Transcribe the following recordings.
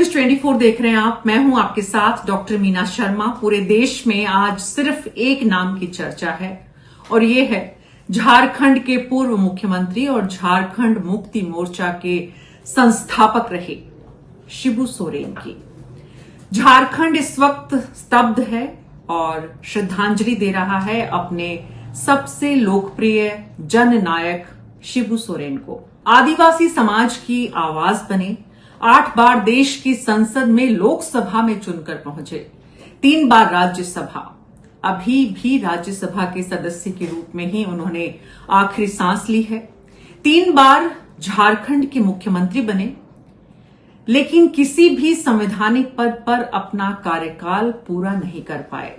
News 24 देख रहे हैं आप। मैं हूं आपके साथ डॉक्टर मीना शर्मा। पूरे देश में आज सिर्फ एक नाम की चर्चा है और ये है झारखंड के पूर्व मुख्यमंत्री और झारखंड मुक्ति मोर्चा के संस्थापक रहे शिबू सोरेन की। झारखंड इस वक्त स्तब्ध है और श्रद्धांजलि दे रहा है अपने सबसे लोकप्रिय जननायक शिबू सोरेन को। आदिवासी समाज की आवाज बने, 8 बार देश की संसद में लोकसभा में चुनकर पहुंचे, 3 बार राज्यसभा, अभी भी राज्यसभा के सदस्य के रूप में ही उन्होंने आखिरी सांस ली है, 3 बार झारखंड के मुख्यमंत्री बने, लेकिन किसी भी संवैधानिक पद पर अपना कार्यकाल पूरा नहीं कर पाए।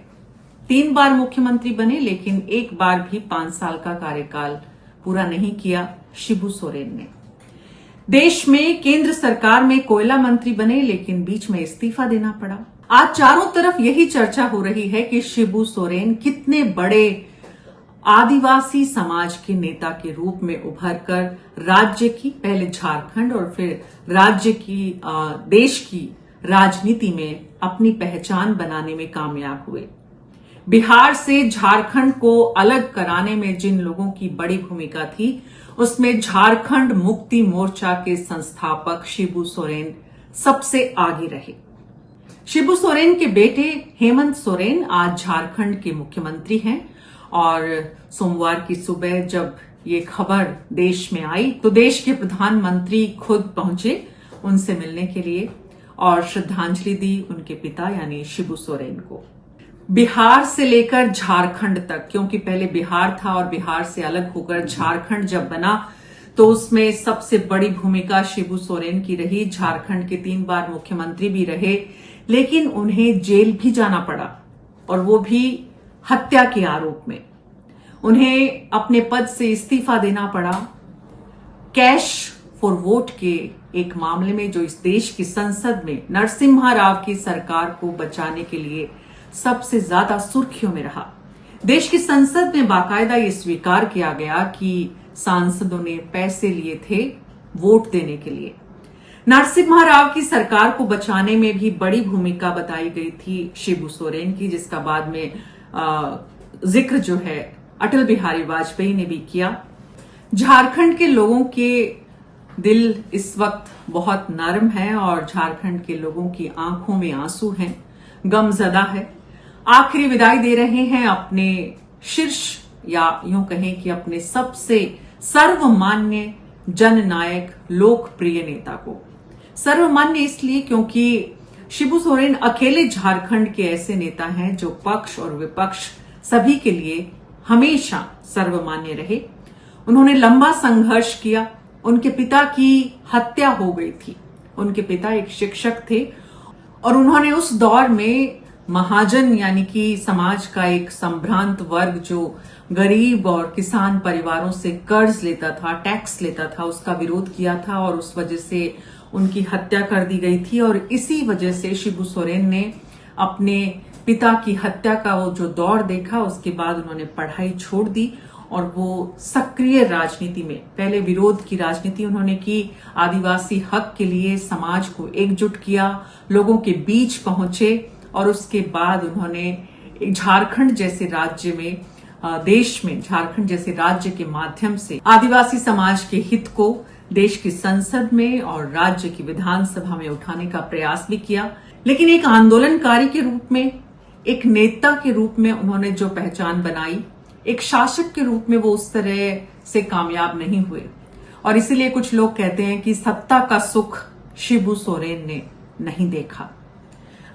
3 बार मुख्यमंत्री बने लेकिन एक बार भी 5 साल का कार्यकाल पूरा नहीं किया शिबू सोरेन ने। देश में केंद्र सरकार में कोयला मंत्री बने लेकिन बीच में इस्तीफा देना पड़ा। आज चारों तरफ यही चर्चा हो रही है कि शिबू सोरेन कितने बड़े आदिवासी समाज के नेता के रूप में उभरकर राज्य की, पहले झारखंड और फिर राज्य की, देश की राजनीति में अपनी पहचान बनाने में कामयाब हुए। बिहार से झारखंड को अलग कराने में जिन लोगों की बड़ी भूमिका थी, उसमें झारखंड मुक्ति मोर्चा के संस्थापक शिबू सोरेन सबसे आगे रहे। शिबू सोरेन के बेटे हेमंत सोरेन आज झारखंड के मुख्यमंत्री हैं और सोमवार की सुबह जब ये खबर देश में आई तो देश के प्रधानमंत्री खुद पहुंचे उनसे मिलने के लिए और श्रद्धांजलि दी उनके पिता यानी शिबू सोरेन को। बिहार से लेकर झारखंड तक, क्योंकि पहले बिहार था और बिहार से अलग होकर झारखंड जब बना तो उसमें सबसे बड़ी भूमिका शिबू सोरेन की रही। झारखंड के 3 बार मुख्यमंत्री भी रहे लेकिन उन्हें जेल भी जाना पड़ा और वो भी हत्या के आरोप में। उन्हें अपने पद से इस्तीफा देना पड़ा कैश फॉर वोट के एक मामले में जो इस देश की संसद में नरसिम्हा राव की सरकार को बचाने के लिए सबसे ज्यादा सुर्खियों में रहा। देश की संसद में बाकायदा ये स्वीकार किया गया कि सांसदों ने पैसे लिए थे वोट देने के लिए। नरसिम्हा राव की सरकार को बचाने में भी बड़ी भूमिका बताई गई थी शिबू सोरेन की, जिसका बाद में जिक्र जो है अटल बिहारी वाजपेयी ने भी किया। झारखंड के लोगों के दिल इस वक्त बहुत नरम है और झारखंड के लोगों की आंखों में आंसू हैं, गमजदा है। आखिरी विदाई दे रहे हैं अपने शीर्ष या यूं कहें कि अपने सबसे सर्वमान्य जननायक लोकप्रिय नेता को। सर्वमान्य इसलिए क्योंकि शिबू सोरेन अकेले झारखंड के ऐसे नेता हैं जो पक्ष और विपक्ष सभी के लिए हमेशा सर्वमान्य रहे। उन्होंने लंबा संघर्ष किया। उनके पिता की हत्या हो गई थी। उनके पिता एक शिक्षक थे और उन्होंने उस दौर में महाजन यानी कि समाज का एक संभ्रांत वर्ग जो गरीब और किसान परिवारों से कर्ज लेता था, टैक्स लेता था, उसका विरोध किया था और उस वजह से उनकी हत्या कर दी गई थी। और इसी वजह से शिबू सोरेन ने अपने पिता की हत्या का वो जो दौर देखा, उसके बाद उन्होंने पढ़ाई छोड़ दी और वो सक्रिय राजनीति में, पहले विरोध की राजनीति उन्होंने की, आदिवासी हक के लिए समाज को एकजुट किया, लोगों के बीच पहुंचे और उसके बाद उन्होंने झारखंड जैसे राज्य में, देश में झारखंड जैसे राज्य के माध्यम से आदिवासी समाज के हित को देश की संसद में और राज्य की विधानसभा में उठाने का प्रयास भी किया। लेकिन एक आंदोलनकारी के रूप में, एक नेता के रूप में उन्होंने जो पहचान बनाई, एक शासक के रूप में वो उस तरह से कामयाब नहीं हुए और इसीलिए कुछ लोग कहते हैं कि सत्ता का सुख शिबू सोरेन ने नहीं देखा।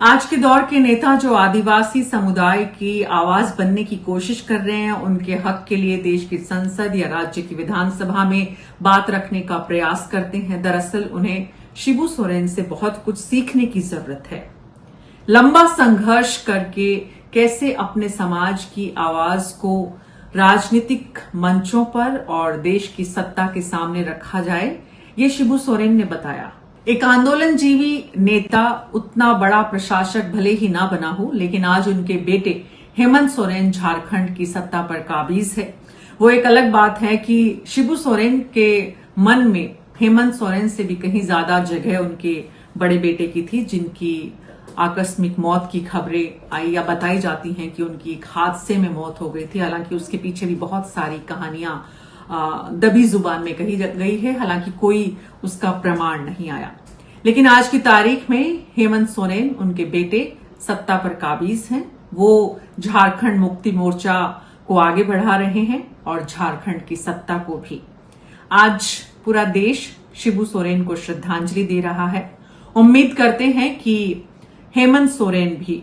आज के दौर के नेता जो आदिवासी समुदाय की आवाज बनने की कोशिश कर रहे हैं, उनके हक के लिए देश की संसद या राज्य की विधानसभा में बात रखने का प्रयास करते हैं, दरअसल उन्हें शिबू सोरेन से बहुत कुछ सीखने की जरूरत है। लंबा संघर्ष करके कैसे अपने समाज की आवाज को राजनीतिक मंचों पर और देश की सत्ता के सामने रखा जाए, ये शिबू सोरेन ने बताया। एक आंदोलनजीवी नेता, उतना बड़ा प्रशासक भले ही ना बना हो, लेकिन आज उनके बेटे हेमंत सोरेन झारखंड की सत्ता पर काबिज है। वो एक अलग बात है कि शिबू सोरेन के मन में हेमंत सोरेन से भी कहीं ज्यादा जगह उनके बड़े बेटे की थी, जिनकी आकस्मिक मौत की खबरें आई या बताई जाती हैं कि उनकी एक हादसे में मौत हो गई थी। हालांकि उसके पीछे भी बहुत सारी कहानियां दबी जुबान में कही गई है, हालांकि कोई उसका प्रमाण नहीं आया। लेकिन आज की तारीख में हेमंत सोरेन, उनके बेटे, सत्ता पर काबिज हैं। वो झारखंड मुक्ति मोर्चा को आगे बढ़ा रहे हैं और झारखंड की सत्ता को भी। आज पूरा देश शिबू सोरेन को श्रद्धांजलि दे रहा है। उम्मीद करते हैं कि हेमंत सोरेन भी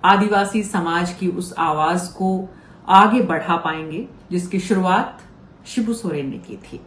आदिवासी समाज की उस आवाज को आगे बढ़ा पाएंगे जिसकी शुरुआत शिबू सोरेन ने की थी।